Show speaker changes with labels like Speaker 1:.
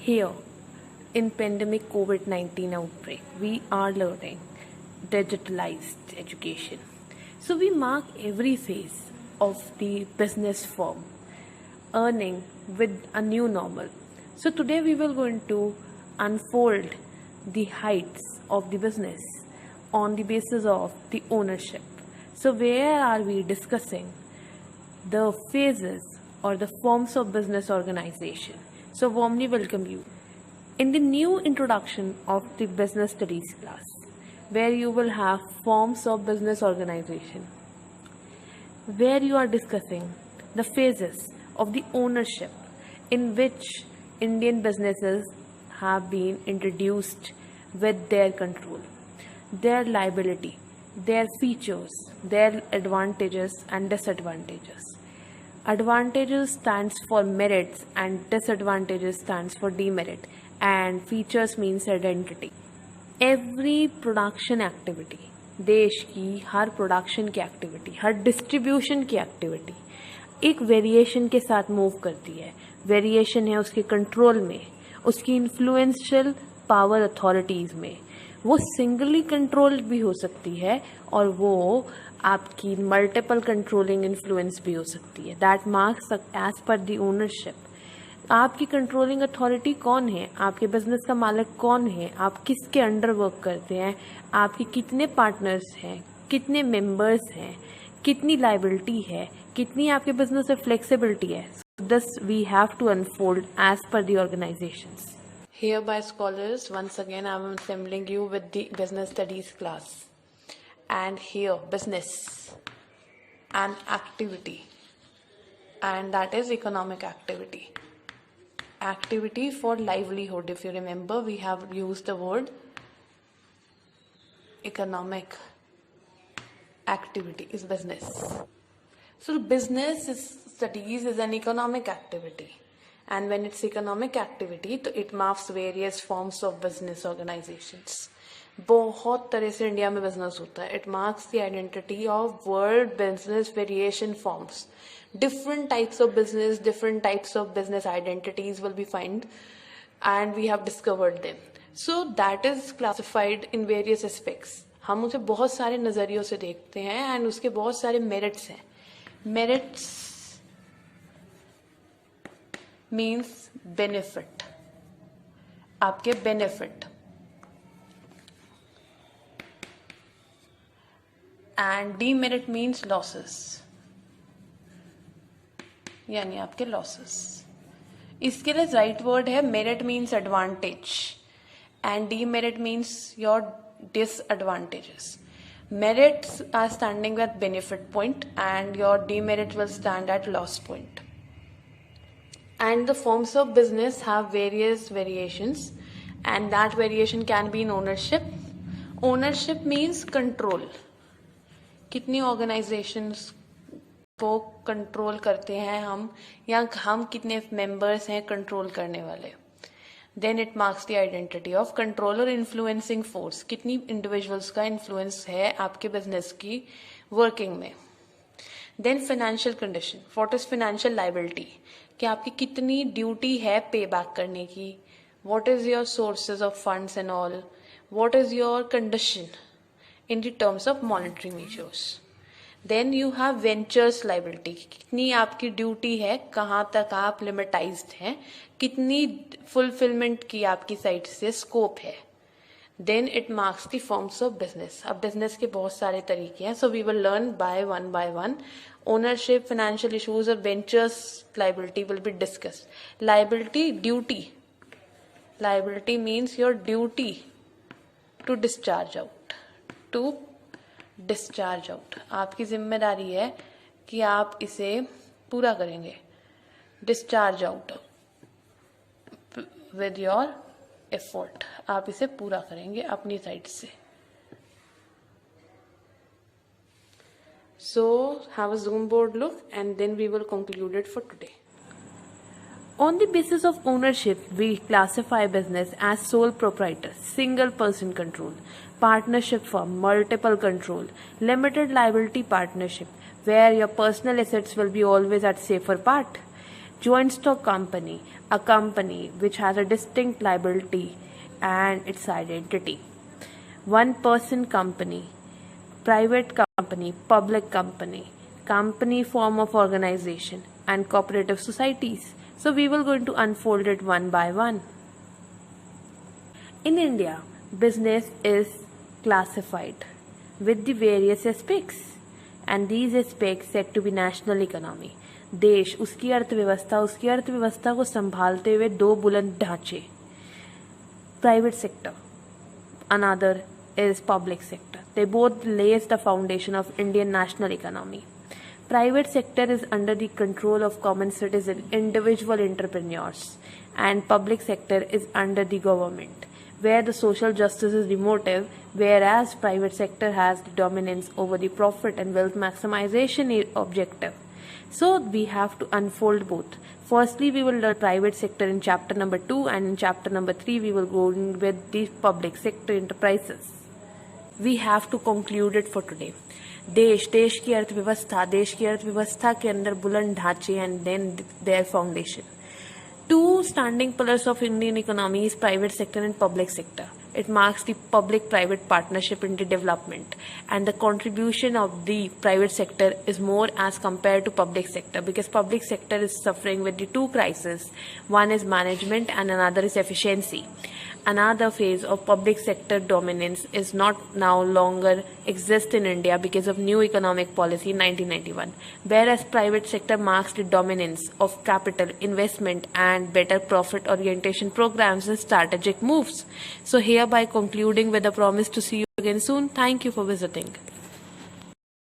Speaker 1: Here, in pandemic COVID-19 outbreak, we are learning digitalized education. So we mark every phase of the business firm earning with a new normal. So today we will going to unfold the heights of the business on the basis of the ownership. So where are we discussing the phases or the forms of business organization? So warmly welcome you in the new introduction of the business studies class, where you will have forms of business organization, where you are discussing the phases of the ownership in which Indian businesses have been introduced with their control, their liability, their features, their advantages and disadvantages. Advantages stands for merits and disadvantages stands for demerit, and features means identity. Every production activity, देश की हर production की activity, हर distribution की activity एक variation के साथ move करती है. Variation है उसके कंट्रोल में, उसकी इन्फ्लुएंशियल पावर अथॉरिटीज़ में. वो सिंगली कंट्रोल्ड भी हो सकती है और वो आपकी मल्टीपल कंट्रोलिंग इन्फ्लुएंस भी हो सकती है. That marks as per the ownership. आपकी कंट्रोलिंग अथॉरिटी कौन है, आपके बिजनेस का मालिक कौन है, आप किसके अंडर वर्क करते हैं, आपके कितने पार्टनर्स हैं, कितने मेंबर्स हैं, कितनी लाइबिलिटी है, कितनी आपके बिजनेस में फ्लेक्सिबिलिटी है. This we have to unfold as per the organisations. Hereby scholars, once again I am assembling you with the business studies class, and here business and activity, and that is economic activity. Activity for livelihood. If you remember, we have used the word economic activity is business. So business studies is an economic activity. And when it's economic activity, तो it marks various forms of business organizations. बहुत तरह से India में business होता है. It marks the identity of world business variation forms. Different types of business identities will be found, and we have discovered them. So that is classified in various aspects. हम उसे बहुत सारे नज़रियों से देखते हैं and उसके बहुत सारे merits हैं. Merits means benefit, आपके benefit, and demerit means losses, यानी आपके losses. इसके लिए राइट वर्ड है merit means advantage and demerit means your disadvantages. Merits are standing at benefit point and your demerit will stand at loss point. And the forms of business have various variations, and that variation can be in ownership. Ownership means control. कितनी organizations को control करते हैं हम, या हम कितने members हैं control करने वाले. Then it marks the identity of controller influencing force. कितनी individuals का influence है आपके business की working में. Then financial condition. What is financial liability? कि आपकी कितनी ड्यूटी है पे बैक करने की. What is your sources of funds and all? What is your condition in the terms of monetary measures? Then you have ventures liability. कितनी आपकी duty है, कहाँ तक आप लिमिटाइज्ड हैं, कितनी फुलफिलमेंट की आपकी साइड से स्कोप है. Then it marks the forms of business. अब business के बहुत सारे तरीके हैं, so we will learn by one. Ownership, financial issues और ventures liability will be discussed. Liability, duty. Liability means your duty to discharge out. To discharge out. आपकी जिम्मेदारी है कि आप इसे पूरा करेंगे. Discharge out with your effort. आप इसे पूरा करेंगे अपनी साइड से. So have a Zoom board look and then we will conclude it for today. On the basis of ownership, we classify business as sole proprietor, single person control, partnership firm, multiple control, limited liability partnership, where your personal assets will be always at safer part, Joint stock company, a company which has a distinct liability and its identity. One person company, private company, public company, company form of organization, and cooperative societies. So we will going to unfold it one by one. In India, business is classified with the various aspects, and these aspects said to be national economy. देश, उसकी अर्थव्यवस्था को संभालते हुए दो बुलंद ढांचे, private sector, another is public sector. They both lays the foundation of Indian national economy. Private sector is under the control of common citizen, individual entrepreneurs, and public sector is under the government, where the social justice is the motive, whereas private sector has the dominance over the profit and wealth maximization objective. So we have to unfold both. Firstly, we will learn private sector in chapter number 2, and in chapter number 3 we will go in with the public sector enterprises. We have to conclude it for today. देश की अर्थव्यवस्था के अंदर बुलंद ढांचे and then their foundation. Two standing pillars of Indian economy is private sector and public sector. It marks the public-private partnership in the development, and the contribution of the private sector is more as compared to public sector, because public sector is suffering with the two crises. One is management and another is efficiency. Another phase of public sector dominance is not now longer exist in India because of new economic policy in 1991, whereas private sector marks the dominance of capital investment and better profit orientation programs and strategic moves. So hereby concluding with a promise to see you again soon. Thank you for visiting.